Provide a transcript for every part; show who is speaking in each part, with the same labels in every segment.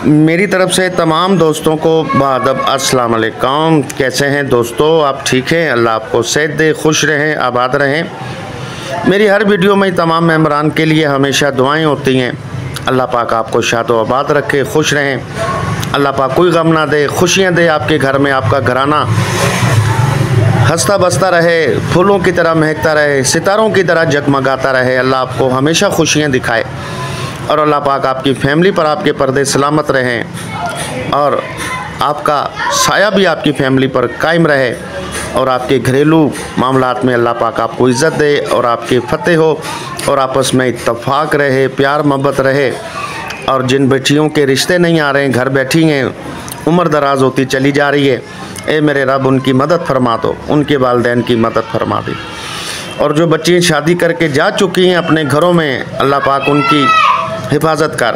Speaker 1: मेरी तरफ से तमाम दोस्तों को बादब अस्सलाम वालेकुम। कैसे हैं दोस्तों? आप ठीक हैं? अल्लाह आपको सेहत दे, खुश रहें, आबाद रहें। मेरी हर वीडियो में तमाम मेंबरान के लिए हमेशा दुआएं होती हैं। अल्लाह पाक आपको शाद व आबाद रखे, खुश रहें। अल्लाह पाक कोई गम ना दे, खुशियाँ दे आपके घर में। आपका घराना हंसता बसता रहे, फूलों की तरह महकता रहे, सितारों की तरह जगमगाता रहे। अल्लाह आपको हमेशा खुशियाँ दिखाए और अल्लाह पाक आपकी फैमिली पर आपके पर्दे सलामत रहें और आपका साया भी आपकी फैमिली पर कायम रहे और आपके घरेलू मामलात में अल्लाह पाक आपको इज़्ज़त दे और आपके फतेह हो और आपस में इत्तफाक रहे, प्यार मोहब्बत रहे। और जिन बच्चियों के रिश्ते नहीं आ रहे हैं, घर बैठी हैं, उम्र दराज होती चली जा रही है, ए मेरे रब उनकी मदद फरमा दो, उनके वालिदैन की मदद फरमा दे। और जो बच्चियाँ शादी करके जा चुकी हैं अपने घरों में, अल्लाह पाक उनकी हिफाजत कर,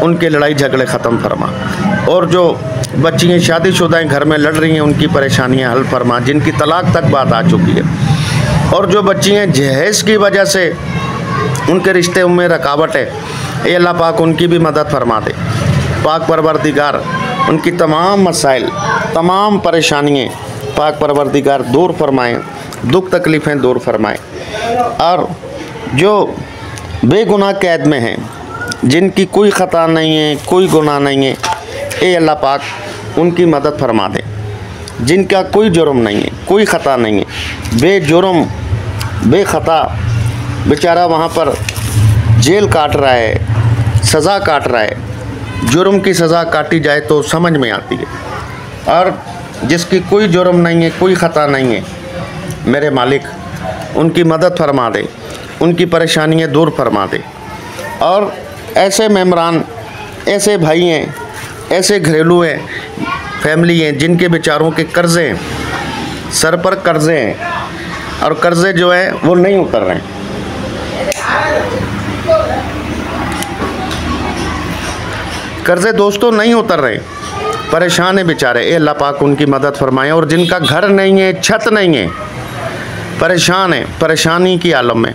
Speaker 1: उनके लड़ाई झगड़े ख़त्म फरमा। और जो बच्चियाँ शादीशुदा घर में लड़ रही हैं, उनकी परेशानियां हल फरमा, जिनकी तलाक तक बात आ चुकी है। और जो बच्चियाँ जहेज़ की वजह से उनके रिश्ते में रुकावट है, ये अल्लाह पाक उनकी भी मदद फरमा दे। पाक परवरदिगार उनकी तमाम मसाइल, तमाम परेशानियाँ पाक परवरदिगार दूर फरमाएँ, दुख तकलीफ़ें दूर फरमाएँ। और जो बेगुनाह कैद में हैं, जिनकी कोई ख़ता नहीं है, कोई गुनाह नहीं है, ए अल्लाह पाक उनकी मदद फरमा दे। जिनका कोई जुर्म नहीं है, कोई ख़ता नहीं है, बेजुर्म बेख़ता बेचारा वहाँ पर जेल काट रहा है, सज़ा काट रहा है। जुर्म की सज़ा काटी जाए तो समझ में आती है, और जिसकी कोई जुर्म नहीं है, कोई ख़ता नहीं है, मेरे मालिक उनकी मदद फरमा दे, उनकी परेशानियाँ दूर फरमा दे। और ऐसे मेंबरान, ऐसे भाई हैं, ऐसे घरेलू हैं, फैमिली हैं, जिनके बेचारों के कर्ज़े हैं, सर पर कर्ज़े हैं और कर्ज़े जो हैं वो नहीं उतर रहे हैं। कर्ज़े दोस्तों नहीं उतर रहे, परेशान है बेचारे। ए अल्लाह पाक उनकी मदद फरमाएं। और जिनका घर नहीं है, छत नहीं है, परेशान है, परेशानी की आलम में,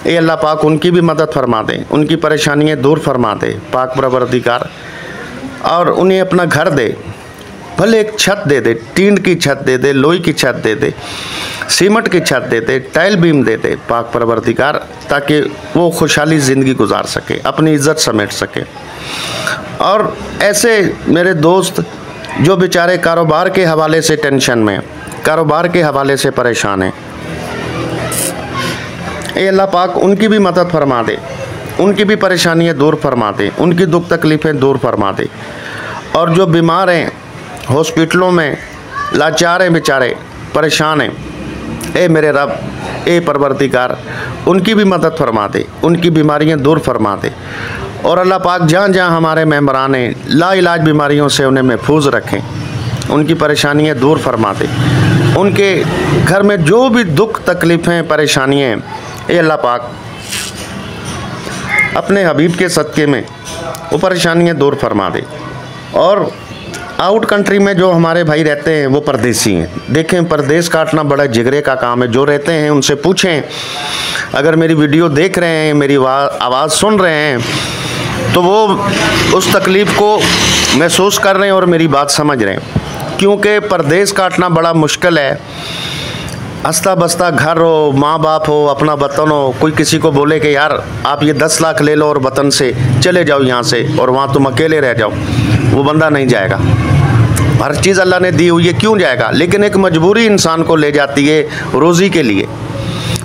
Speaker 1: ए अल्लाह पाक उनकी भी मदद फरमा दें, उनकी परेशानियाँ दूर फरमा दे पाक परवरदिगार। और उन्हें अपना घर दे, भले एक छत दे दे, टीन की छत दे दे, लोहे की छत दे दे, सीमेंट की छत दे दे, टाइल बीम दे दे पाक परवरदिगार, ताकि वो खुशहाली ज़िंदगी गुजार सके, अपनी इज़्ज़त समेट सके। और ऐसे मेरे दोस्त जो बेचारे कारोबार के हवाले से टेंशन में, कारोबार के हवाले से परेशान हैं, ए अल्लाह पाक उनकी भी मदद फरमा दे, उनकी भी परेशानियाँ दूर फरमा दे, उनकी दुख तकलीफ़ें दूर फरमा दे। और जो बीमार हैं, हॉस्पिटलों में लाचार हैं, बेचारे परेशान हैं, ए मेरे रब, ए परवरदिगार उनकी भी मदद फरमा दे, उनकी बीमारियाँ दूर फरमा दे। और अल्लाह पाक जहाँ जहाँ हमारे मेंबरान हैं, लाइलाज बीमारियों से उन्हें महफूज रखें, उनकी परेशानियाँ दूर फरमा दे। उनके घर में जो भी दुख तकलीफ़ें परेशानियाँ हैं, ए अल्लाह पाक अपने हबीब के सदक़े में वो परेशानियाँ दूर फरमा दे। और आउट कंट्री में जो हमारे भाई रहते हैं वो परदेसी हैं। देखें, परदेश काटना बड़ा जिगरे का काम है। जो रहते हैं उनसे पूछें, अगर मेरी वीडियो देख रहे हैं, मेरी आवाज़ सुन रहे हैं, तो वो उस तकलीफ़ को महसूस कर रहे हैं और मेरी बात समझ रहे हैं। क्योंकि परदेश काटना बड़ा मुश्किल है। हंसता बसता घर हो, माँ बाप हो, अपना वतन हो, कोई किसी को बोले कि यार आप ये 10 लाख ले लो और वतन से चले जाओ यहाँ से, और वहाँ तुम अकेले रह जाओ, वो बंदा नहीं जाएगा। हर चीज़ अल्लाह ने दी हुई है, क्यों जाएगा? लेकिन एक मजबूरी इंसान को ले जाती है रोज़ी के लिए।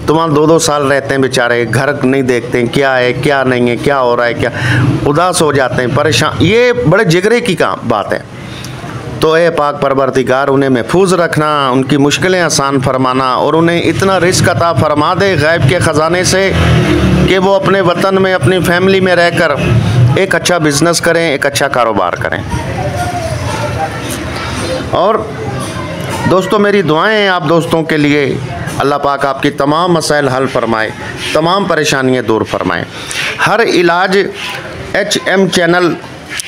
Speaker 1: तो वहाँ 2-2 साल रहते हैं बेचारे, घर नहीं देखते हैं, क्या है क्या नहीं है, क्या हो रहा है, क्या, उदास हो जाते हैं, परेशान। ये बड़े जिगरे की बात है। तो ए पाक परवरदिगार उन्हें महफूज रखना, उनकी मुश्किलें आसान फरमाना, और उन्हें इतना रिज़्क़ अता फरमा दे गैब के ख़जाने से कि वो अपने वतन में, अपनी फैमिली में रहकर एक अच्छा बिज़नेस करें, एक अच्छा कारोबार करें। और दोस्तों मेरी दुआएं हैं आप दोस्तों के लिए, अल्लाह पाक आपकी तमाम मसाइल हल फरमाए, तमाम परेशानियां दूर फरमाए। हर इलाज HM चैनल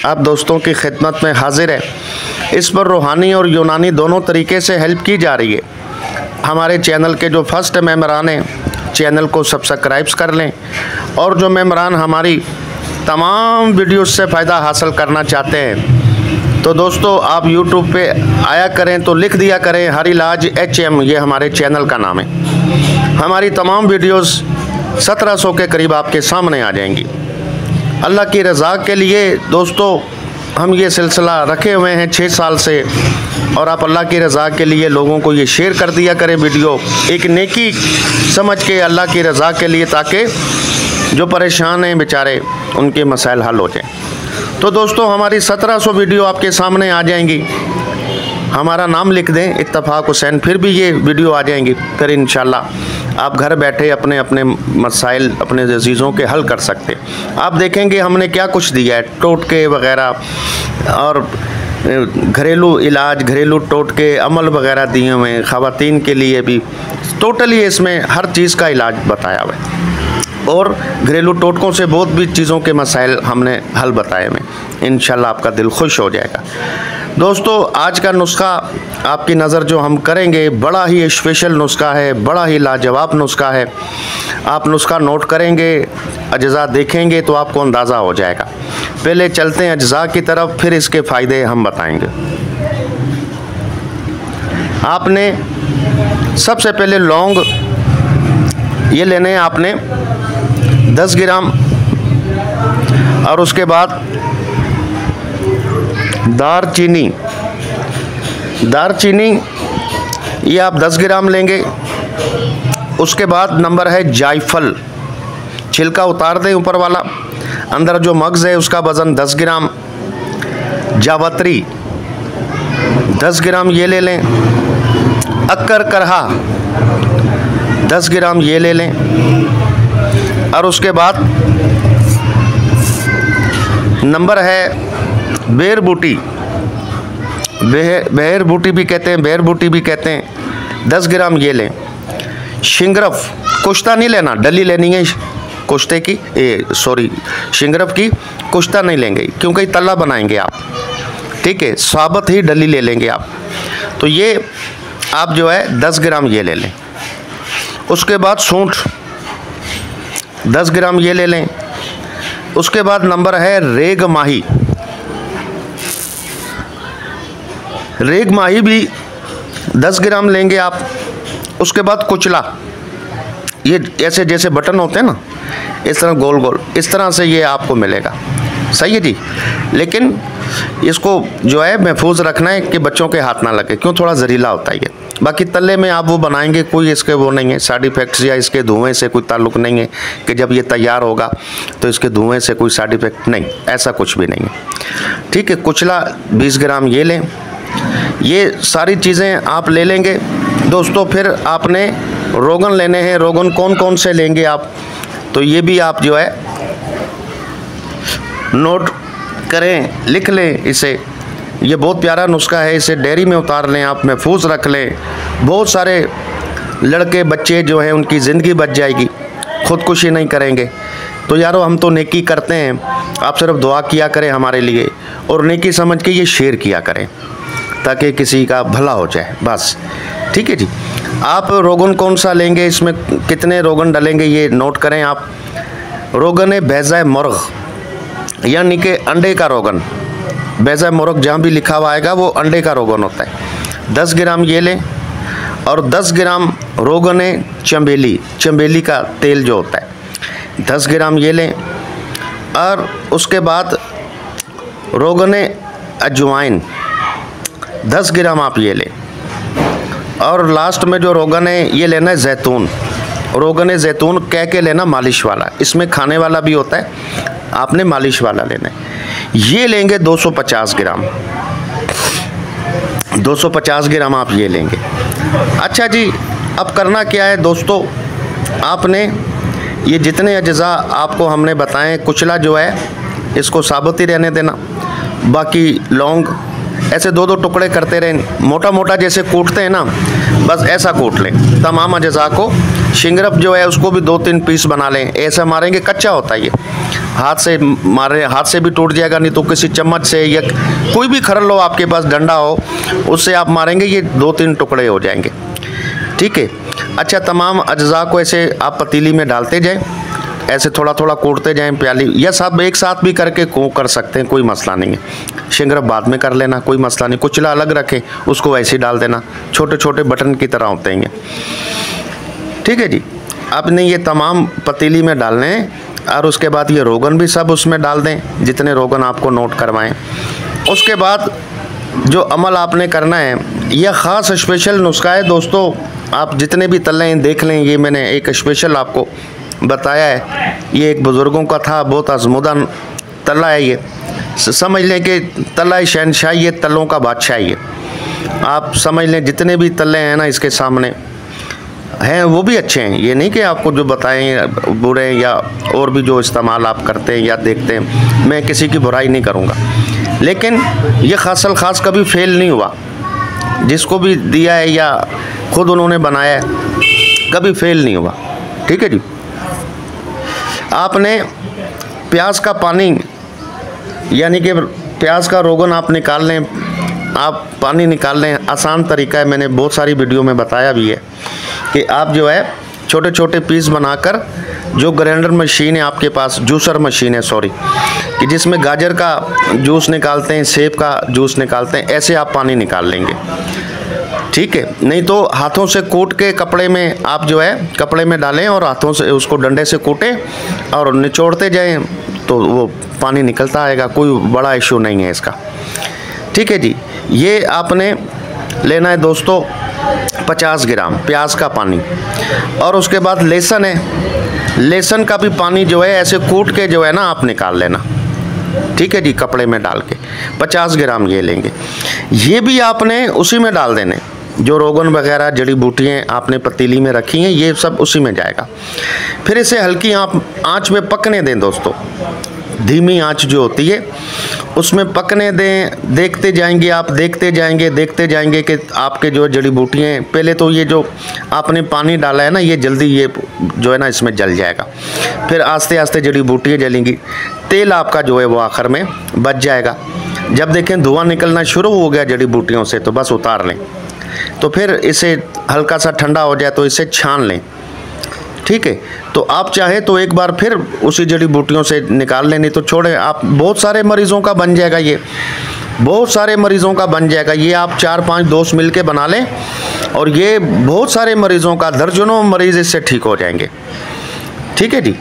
Speaker 1: आप दोस्तों की खिदमत में हाजिर है। इस पर रूहानी और यूनानी दोनों तरीके से हेल्प की जा रही है। हमारे चैनल के जो फर्स्ट मेंबरान हैं, चैनल को सब्सक्राइब कर लें, और जो मेंबरान हमारी तमाम वीडियो से फ़ायदा हासिल करना चाहते हैं तो दोस्तों आप YouTube पे आया करें, तो लिख दिया करें हर इलाज HM, ये हमारे चैनल का नाम है। हमारी तमाम वीडियोस 1700 के करीब आपके सामने आ जाएंगी। अल्लाह की रज़ा के लिए दोस्तों हम ये सिलसिला रखे हुए हैं 6 साल से, और आप अल्लाह की रज़ा के लिए लोगों को ये शेयर कर दिया करें वीडियो, एक नेकी समझ के अल्लाह की रज़ा के लिए, ताकि जो परेशान हैं बेचारे उनके मसाइल हल हो जाएं। तो दोस्तों हमारी 1700 वीडियो आपके सामने आ जाएंगी। हमारा नाम लिख दें इत्तफाक हुसैन, फिर भी ये वीडियो आ जाएंगी। फिर इंशाल्लाह आप घर बैठे अपने अपने मसाइल अपने अजीज़ों के हल कर सकते। आप देखेंगे हमने क्या कुछ दिया है, टोटके वगैरह और घरेलू इलाज, घरेलू टोटके, अमल वगैरह दिए हुए हैं। ख़वातीन के लिए भी टोटली इसमें हर चीज़ का इलाज बताया हुआ है, और घरेलू टोटकों से बहुत भी चीज़ों के मसाइल हमने हल बताए हुए। इंशाल्लाह आपका दिल खुश हो जाएगा। दोस्तों आज का नुस्खा आपकी नज़र जो हम करेंगे बड़ा ही स्पेशल नुस्खा है, बड़ा ही लाजवाब नुस्खा है। आप नुस्खा नोट करेंगे, अज्जा देखेंगे तो आपको अंदाज़ा हो जाएगा। पहले चलते हैं अज्जा की तरफ, फिर इसके फ़ायदे हम बताएंगे। आपने सबसे पहले लौंग ये लेने हैं आपने 10 ग्राम, और उसके बाद दारचीनी ये आप 10 ग्राम लेंगे। उसके बाद नंबर है जायफल, छिलका उतार दें ऊपर वाला, अंदर जो मगज़ है उसका वज़न 10 ग्राम। जावत्री 10 ग्राम ये ले लें। अक्कर करहा 10 ग्राम ये ले लें। और उसके बाद नंबर है बेर बूटी, बेर बूटी भी कहते हैं, बेर बूटी भी कहते हैं, 10 ग्राम ये लें। शिंगरफ, कुश्ता नहीं लेना, डली लेनी है कुश्ते की, शिंगरफ की, कुश्ता नहीं लेंगे क्योंकि तला बनाएंगे आप, ठीक है, साबत ही डली ले लेंगे आप। तो ये आप जो है 10 ग्राम ये ले लें। उसके बाद सूंठ 10 ग्राम ये ले लें। उसके बाद नंबर है रेग माही, रेग माही भी 10 ग्राम लेंगे आप। उसके बाद कुचला, ये ऐसे जैसे बटन होते हैं ना, इस तरह गोल गोल, इस तरह से ये आपको मिलेगा, सही है जी। लेकिन इसको जो है महफूज रखना है कि बच्चों के हाथ ना लगे, क्यों, थोड़ा जहरीला होता है ये। बाकी तले में आप वो बनाएंगे, कोई इसके वो नहीं है साइड इफ़ेक्ट्स, या इसके धुएं से कोई ताल्लुक़ नहीं है कि जब ये तैयार होगा तो इसके धुएं से कोई साइड इफ़ेक्ट नहीं, ऐसा कुछ भी नहीं है, ठीक है। कुचला 20 ग्राम ये लें। ये सारी चीज़ें आप ले लेंगे दोस्तों। फिर आपने रोगन लेने हैं। रोगन कौन कौन से लेंगे आप, तो ये भी आप जो है नोट करें, लिख लें इसे। ये बहुत प्यारा नुस्खा है, इसे डेयरी में उतार लें आप, महफूज रख लें। बहुत सारे लड़के बच्चे जो हैं उनकी ज़िंदगी बच जाएगी, ख़ुदकुशी नहीं करेंगे। तो यारो हम तो नेकी करते हैं, आप सिर्फ दुआ किया करें हमारे लिए, और नेकी समझ के ये शेयर किया करें ताकि किसी का भला हो जाए, बस, ठीक है जी। आप रोगन कौन सा लेंगे, इसमें कितने रोगन डलेंगे ये नोट करें आप। रोगन है बैज़ा मुर्ग, यानी कि अंडे का रोगन। बैज़ा मुर्ग जहाँ भी लिखा हुआ आएगा वो अंडे का रोगन होता है। 10 ग्राम ये लें। और 10 ग्राम रोगन है चमेली, चमेली का तेल जो होता है, 10 ग्राम ये लें। और उसके बाद रोगन अजवाइन 10 ग्राम आप ये लें। और लास्ट में जो रोगन है ये लेना है जैतून। रोगन जैतून कह के लेना मालिश वाला, इसमें खाने वाला भी होता है, आपने मालिश वाला लेना है। ये लेंगे 250 ग्राम, 250 ग्राम आप ये लेंगे। अच्छा जी, अब करना क्या है दोस्तों, आपने ये जितने अज्जा आपको हमने बताएं, कुचला जो है इसको साबुत ही रहने देना, बाकी लौंग ऐसे 2-2 टुकड़े करते रहें, मोटा मोटा जैसे कूटते हैं ना, बस ऐसा कूट लें तमाम अज्जा को। शिंगरफ जो है उसको भी 2-3 पीस बना लें, ऐसा मारेंगे कच्चा होता है ये, हाथ से मारे, हाथ से भी टूट जाएगा, नहीं तो किसी चम्मच से या कोई भी खरल हो आपके पास, डंडा हो, उससे आप मारेंगे, ये 2-3 टुकड़े हो जाएंगे, ठीक है। अच्छा, तमाम अज्जा को ऐसे आप पतीली में डालते जाएं ऐसे थोड़ा थोड़ा कोटते जाएं प्याली, या सब एक साथ भी करके कर सकते हैं, कोई मसला नहीं है। शिंगरफ बाद में कर लेना, कोई मसला नहीं। कुचला अलग रखें, उसको वैसे ही डाल देना, छोटे छोटे बटन की तरह होते हैं। ठीक है जी। आपने ये तमाम पतीली में डालने हैं और उसके बाद ये रोगन भी सब उसमें डाल दें, जितने रोगन आपको नोट करवाएं। उसके बाद जो अमल आपने करना है, यह ख़ास स्पेशल नुस्खा है दोस्तों। आप जितने भी तलें देख लें, ये मैंने एक स्पेशल आपको बताया है। ये एक बुज़ुर्गों का था, बहुत आज़मूदा तला है। ये समझ लें कि तला शहनशाह, ये तलों का बादशाह है। आप समझ लें जितने भी तले हैं ना इसके सामने हैं, वो भी अच्छे हैं। ये नहीं कि आपको जो बताएं बुरे हैं, या और भी जो इस्तेमाल आप करते हैं या देखते हैं, मैं किसी की बुराई नहीं करूँगा। लेकिन ये खासल ख़ास कभी फेल नहीं हुआ। जिसको भी दिया है या खुद उन्होंने बनाया है, कभी फेल नहीं हुआ। ठीक है जी। आपने प्याज का पानी, यानी कि प्याज का रोगन आप निकाल लें, आप पानी निकाल लें। आसान तरीका है, मैंने बहुत सारी वीडियो में बताया भी है कि आप जो है छोटे छोटे पीस बनाकर, जो ग्राइंडर मशीन है आपके पास, जूसर मशीन है सॉरी, कि जिसमें गाजर का जूस निकालते हैं, सेब का जूस निकालते हैं, ऐसे आप पानी निकाल लेंगे। ठीक है। नहीं तो हाथों से कूट के कपड़े में आप जो है कपड़े में डालें और हाथों से उसको डंडे से कूटें और निचोड़ते जाएं, तो वो पानी निकलता आएगा। कोई बड़ा इशू नहीं है इसका। ठीक है जी। ये आपने लेना है दोस्तों 50 ग्राम प्याज का पानी, और उसके बाद लहसुन है, लहसुन का भी पानी जो है ऐसे कूट के जो है ना आप निकाल लेना। ठीक है जी। कपड़े में डाल के 50 ग्राम ये लेंगे। ये भी आपने उसी में डाल देने, जो रोगन वगैरह जड़ी बूटियाँ आपने पतीली में रखी हैं, ये सब उसी में जाएगा। फिर इसे हल्की आंच में पकने दें दोस्तों। धीमी आंच जो होती है उसमें पकने दें। देखते जाएंगे आप, देखते जाएंगे कि आपके जो जड़ी बूटियाँ, पहले तो ये जो आपने पानी डाला है ना, ये जल्दी ये जो है ना इसमें जल जाएगा। फिर आस्ते आस्ते जड़ी बूटियाँ जलेंगी। तेल आपका जो है वो आखिर में बच जाएगा। जब देखें धुआं निकलना शुरू हो गया जड़ी बूटियों से, तो बस उतार लें। तो फिर इसे हल्का सा ठंडा हो जाए तो इसे छान लें। ठीक है। तो आप चाहे तो एक बार फिर उसी जड़ी बूटियों से निकाल लें, नहीं तो छोड़ें। आप बहुत सारे मरीज़ों का बन जाएगा, ये बहुत सारे मरीज़ों का बन जाएगा। ये आप 4-5 दोस्त मिल के बना लें और ये बहुत सारे मरीज़ों का, दर्जनों मरीज़ इससे ठीक हो जाएंगे। ठीक है जी।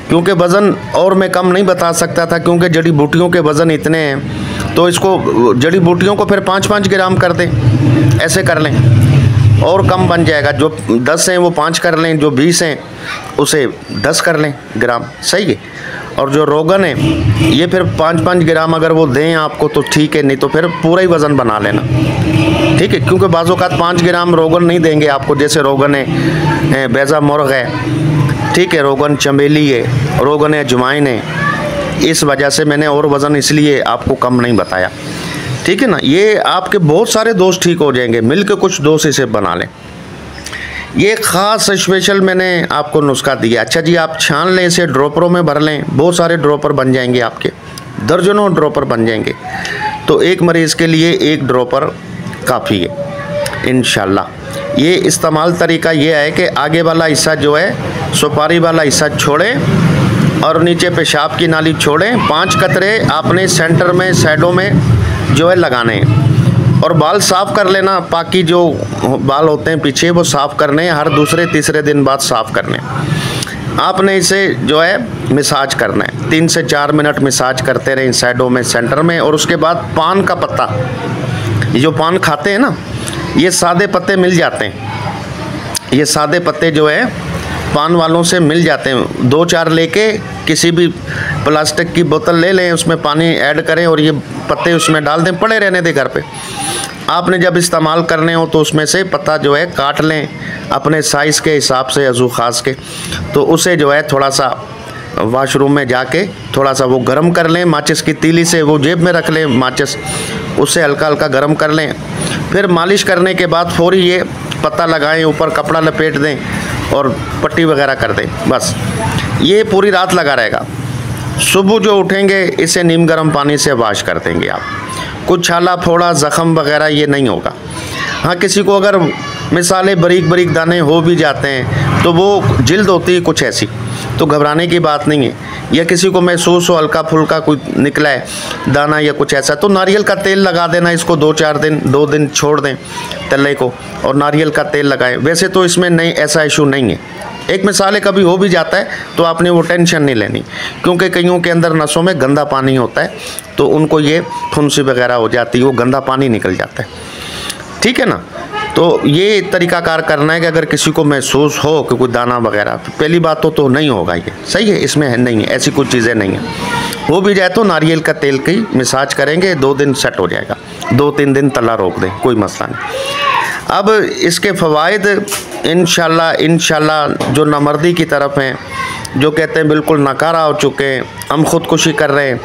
Speaker 1: क्योंकि वज़न और मैं कम नहीं बता सकता था, क्योंकि जड़ी बूटियों के वज़न इतने हैं, तो इसको जड़ी बूटियों को फिर 5-5 ग्राम कर दें, ऐसे कर लें और कम बन जाएगा। जो 10 हैं वो 5 कर लें, जो 20 हैं उसे 10 कर लें ग्राम, सही है। और जो रोगन है ये फिर 5-5 ग्राम अगर वो दें आपको तो ठीक है, नहीं तो फिर पूरा ही वज़न बना लेना। ठीक है। क्योंकि बाज़-औक़ात 5 ग्राम रोगन नहीं देंगे आपको, जैसे रोगन है बैज़ा मुर्ग है, ठीक है, रोगन चमेली है, रोगन अजवाइन है। इस वजह से मैंने और वज़न इसलिए आपको कम नहीं बताया। ठीक है ना। ये आपके बहुत सारे दोस्त ठीक हो जाएंगे, मिलकर कुछ दोस्त इसे बना लें। ये ख़ास स्पेशल मैंने आपको नुस्खा दिया। अच्छा जी, आप छान लें इसे, ड्रॉपरों में भर लें। बहुत सारे ड्रॉपर बन जाएंगे आपके, दर्जनों ड्रॉपर बन जाएंगे। तो एक मरीज़ के लिए एक ड्रॉपर काफ़ी है इंशाल्लाह। ये इस्तेमाल तरीका ये है कि आगे वाला हिस्सा जो है सुपारी वाला हिस्सा छोड़ें और नीचे पेशाब की नाली छोड़ें। 5 कतरे आपने सेंटर में साइडों में जो है लगाने हैं। और बाल साफ़ कर लेना, बाकी जो बाल होते हैं पीछे वो साफ़ करने हैं, हर दूसरे तीसरे दिन बाद साफ़ करने। आपने इसे जो है मसाज करना है, 3 से 4 मिनट मसाज करते रहें साइडों में, सेंटर में। और उसके बाद पान का पत्ता, ये जो पान खाते हैं ना, ये सादे पत्ते मिल जाते हैं। ये सादे पत्ते जो है पान वालों से मिल जाते हैं। 2-4 लेके किसी भी प्लास्टिक की बोतल ले लें, उसमें पानी ऐड करें और ये पत्ते उसमें डाल दें, पड़े रहने दें घर पे। आपने जब इस्तेमाल करने हो तो उसमें से पत्ता जो है काट लें अपने साइज़ के हिसाब से, अज़ू ख़ास के। तो उसे जो है थोड़ा सा वॉशरूम में जाके थोड़ा सा वो गर्म कर लें, माचिस की तीली से वो जेब में रख लें माचिस, उससे हल्का हल्का गर्म कर लें। फिर मालिश करने के बाद फौरी ये पत्ता लगाएं, ऊपर कपड़ा लपेट दें और पट्टी वगैरह कर दें। बस ये पूरी रात लगा रहेगा। सुबह जो उठेंगे इसे नीम गर्म पानी से वॉश कर देंगे आप। कुछ छाला फोड़ा ज़ख़म वगैरह ये नहीं होगा। हाँ, किसी को अगर मिसाले बारीक बारीक दाने हो भी जाते हैं तो वो जिल्द होती है कुछ ऐसी, तो घबराने की बात नहीं है। या किसी को महसूस हो हल्का फुल्का कोई निकला है दाना या कुछ ऐसा, तो नारियल का तेल लगा देना इसको 2 दिन छोड़ दें तले को और नारियल का तेल लगाएं। वैसे तो इसमें नहीं, ऐसा इशू नहीं है। एक मिसाल है कभी हो भी जाता है तो आपने वो टेंशन नहीं लेनी, क्योंकि कईयों के अंदर नसों में गंदा पानी होता है तो उनको ये फुंसी वगैरह हो जाती है, वो गंदा पानी निकल जाता है। ठीक है ना। तो ये तरीकाकार करना है कि अगर किसी को महसूस हो कि कोई दाना वगैरह, तो पहली बात तो नहीं होगा ये, सही है, इसमें है नहीं है, ऐसी कुछ चीज़ें नहीं है। हो भी जाए तो नारियल का तेल की मसाज करेंगे, 2 दिन सेट हो जाएगा, 2-3 दिन तला रोक दें, कोई मसला नहीं। अब इसके फ़वाइद इंशाल्लाह जो नामर्दी की तरफ हैं, जो कहते हैं बिल्कुल नकारा हो चुके हैं, हम ख़ुदकुशी कर रहे हैं,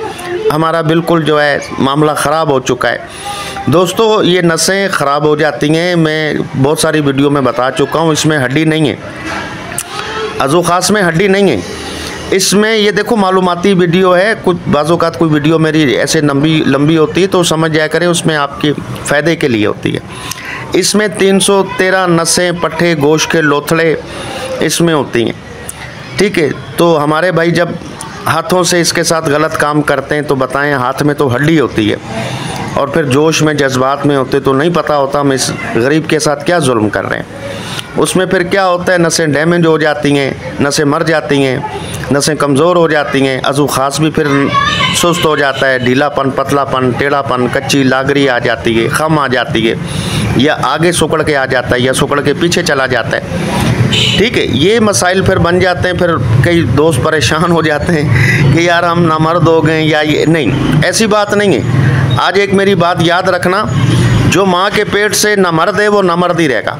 Speaker 1: हमारा बिल्कुल जो है मामला ख़राब हो चुका है। दोस्तों ये नसें ख़राब हो जाती हैं, मैं बहुत सारी वीडियो में बता चुका हूँ, इसमें हड्डी नहीं है, अज़ू ख़ास में हड्डी नहीं है इसमें। ये देखो मालूमाती वीडियो है, कुछ बाज़ोकात कोई वीडियो मेरी ऐसे लंबी होती है तो समझ जाया करें, उसमें आपके फ़ायदे के लिए होती है। इसमें 313 नसें, पट्ठे, गोश्त के लोथड़े इसमें होती हैं। ठीक है, तो हमारे भाई जब हाथों से इसके साथ गलत काम करते हैं तो बताएं, हाथ में तो हड्डी होती है और फिर जोश में जज्बात में होते तो नहीं पता होता हम इस गरीब के साथ क्या जुल्म कर रहे हैं। उसमें फिर क्या होता है, नसें डैमेज हो जाती हैं, नसें मर जाती हैं, नसें कमज़ोर हो जाती हैं, अज़ू ख़ास भी फिर सुस्त हो जाता है, ढीलापन, पतलापन, टेढ़ापन, कच्ची लागरी आ जाती है, खम आ जाती है, या आगे सुकड़ के आ जाता है या सुकड़ के पीछे चला जाता है। ठीक है, ये मसाइल फिर बन जाते हैं। फिर कई दोस्त परेशान हो जाते हैं कि यार हम नामर्द हो गए या ये, नहीं, ऐसी बात नहीं है। आज एक मेरी बात याद रखना, जो माँ के पेट से नामर्द है वो नामर्द ही रहेगा,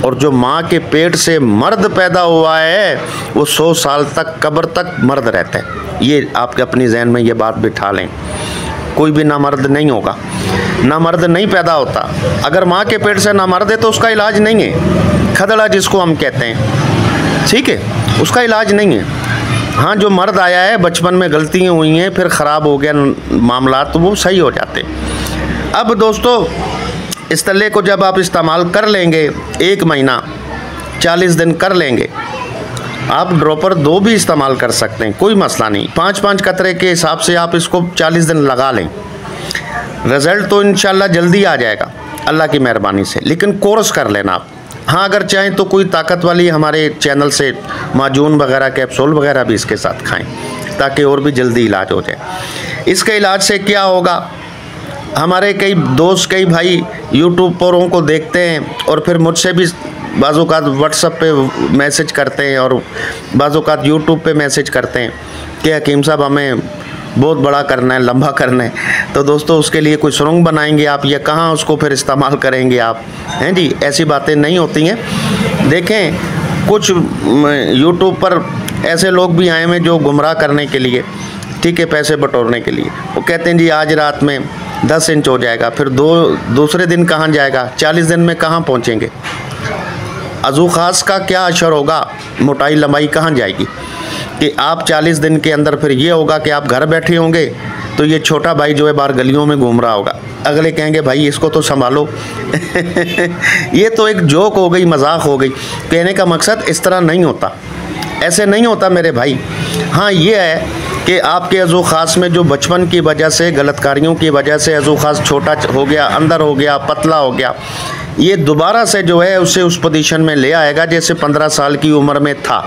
Speaker 1: और जो माँ के पेट से मर्द पैदा हुआ है वो 100 साल तक कब्र तक मर्द रहता है। ये आपके अपनी जहन में ये बात बिठा लें, कोई भी नामर्द नहीं होगा, नामर्द नहीं पैदा होता। अगर माँ के पेट से नामर्द है तो उसका इलाज नहीं है, खदड़ा जिसको हम कहते हैं, ठीक है, उसका इलाज नहीं है। हाँ, जो मर्द आया है बचपन में गलतियाँ हुई हैं, फिर ख़राब हो गया मामला, तो वो सही हो जाते। अब दोस्तों इस तले को जब आप इस्तेमाल कर लेंगे, 1 महीना 40 दिन कर लेंगे, आप ड्रॉपर 2 भी इस्तेमाल कर सकते हैं, कोई मसला नहीं। 5-5 कतरे के हिसाब से आप इसको 40 दिन लगा लें, रिज़ल्ट तो इंशाल्लाह जल्दी आ जाएगा अल्लाह की मेहरबानी से। लेकिन कोर्स कर लेना आप। हाँ, अगर चाहें तो कोई ताकत वाली हमारे चैनल से माजून वगैरह, कैप्सूल वगैरह भी इसके साथ खाएं, ताकि और भी जल्दी इलाज हो जाए। इसके इलाज से क्या होगा, हमारे कई दोस्त, कई भाई यूट्यूब पर को देखते हैं और फिर मुझसे भी बाज़ोकात व्हाट्सएप पे मैसेज करते हैं और बाज़ोकात यूट्यूब पे मैसेज करते हैं कि हकीम साहब हमें बहुत बड़ा करना है, लंबा करना है, तो दोस्तों उसके लिए कोई सुरंग बनाएंगे आप या कहाँ उसको फिर इस्तेमाल करेंगे आप, हैं जी, ऐसी बातें नहीं होती हैं। देखें, कुछ यूट्यूब पर ऐसे लोग भी आए हैं जो गुमराह करने के लिए, ठीक है, पैसे बटोरने के लिए। वो कहते हैं जी आज रात में 10 इंच हो जाएगा, फिर दूसरे दिन कहाँ जाएगा, 40 दिन में कहाँ पहुँचेंगे, अज़ू ख़ास का क्या असर होगा, मोटाई लंबाई कहाँ जाएगी, कि आप 40 दिन के अंदर फिर ये होगा कि आप घर बैठे होंगे तो ये छोटा भाई जो है बाहर गलियों में घूम रहा होगा, अगले कहेंगे भाई इसको तो संभालो। ये तो एक जोक हो गई, मजाक हो गई। कहने का मकसद इस तरह नहीं होता, ऐसे नहीं होता मेरे भाई। हाँ, ये है कि आपके अज़ू ख़ास में जो बचपन की वजह से, गलतकारियों की वजह से अज़ू ख़ास छोटा हो गया, अंदर हो गया, पतला हो गया, ये दोबारा से जो है उसे उस पोजीशन में ले आएगा जैसे 15 साल की उम्र में था।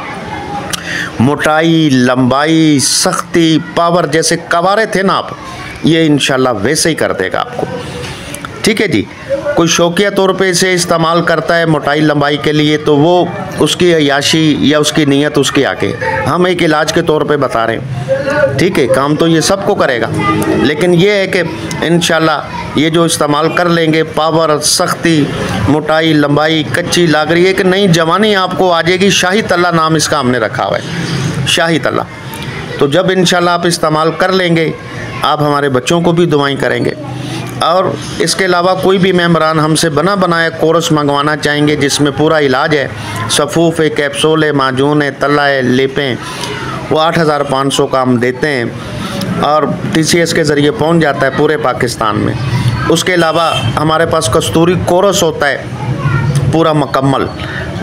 Speaker 1: मोटाई, लंबाई, सख्ती, पावर जैसे कवारे थे ना आप, ये इंशाल्लाह वैसे ही कर देगा आपको। ठीक है जी। कोई शौकिया तौर पे इसे इस्तेमाल करता है मोटाई लंबाई के लिए तो वो उसकी अय्याशी या उसकी नीयत उसके आगे, हम एक इलाज के तौर पे बता रहे हैं। ठीक है, काम तो ये सबको करेगा, लेकिन ये है कि इंशाल्लाह ये जो इस्तेमाल कर लेंगे, पावर, सख्ती, मोटाई, लंबाई, कच्ची लागरी, एक नई जवानी आपको आ जाएगी। शाही तल्ला नाम इसका हमने रखा हुआ है, शाही तल्ला। तो जब इंशाल्लाह आप इस्तेमाल कर लेंगे, आप हमारे बच्चों को भी दुआएं करेंगे। और इसके अलावा कोई भी मेम्बरान हमसे बना बनाया कोर्स मंगवाना चाहेंगे जिसमें पूरा इलाज है, सफ़ूफ़ है, कैप्सूल है, माजून है, तल्ला है, लेपें, वो 8500 का हम देते हैं और TCS के ज़रिए पहुंच जाता है पूरे पाकिस्तान में। उसके अलावा हमारे पास कस्तूरी कोर्स होता है पूरा मुकम्मल,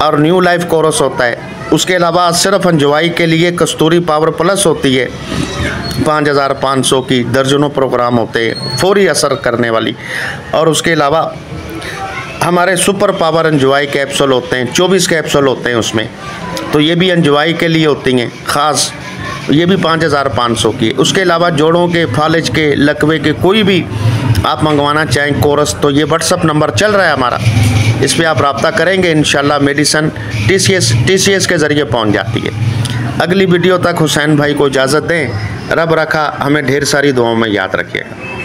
Speaker 1: और न्यू लाइफ कोर्स होता है उसके अलावा सिर्फ अंजवाई के लिए कस्तूरी पावर प्लस होती है 5500 की, दर्जनों प्रोग्राम होते हैं फौरी असर करने वाली। और उसके अलावा हमारे सुपर पावर अंजवाई कैप्सूल होते हैं, 24 कैप्सूल होते हैं उसमें, तो ये भी अंजवाई के लिए होती हैं ख़ास, ये भी 5500 की। उसके अलावा जोड़ों के, फालिज के, लकवे के कोई भी आप मंगवाना चाहें कोरस, तो ये व्हाट्सअप नंबर चल रहा है हमारा, इस पर आप रब्ता करेंगे, इंशाल्लाह मेडिसन TCS के ज़रिए पहुंच जाती है। अगली वीडियो तक हुसैन भाई को इजाज़त दें। रब रखा हमें ढेर सारी दुआओं में याद रखिएगा।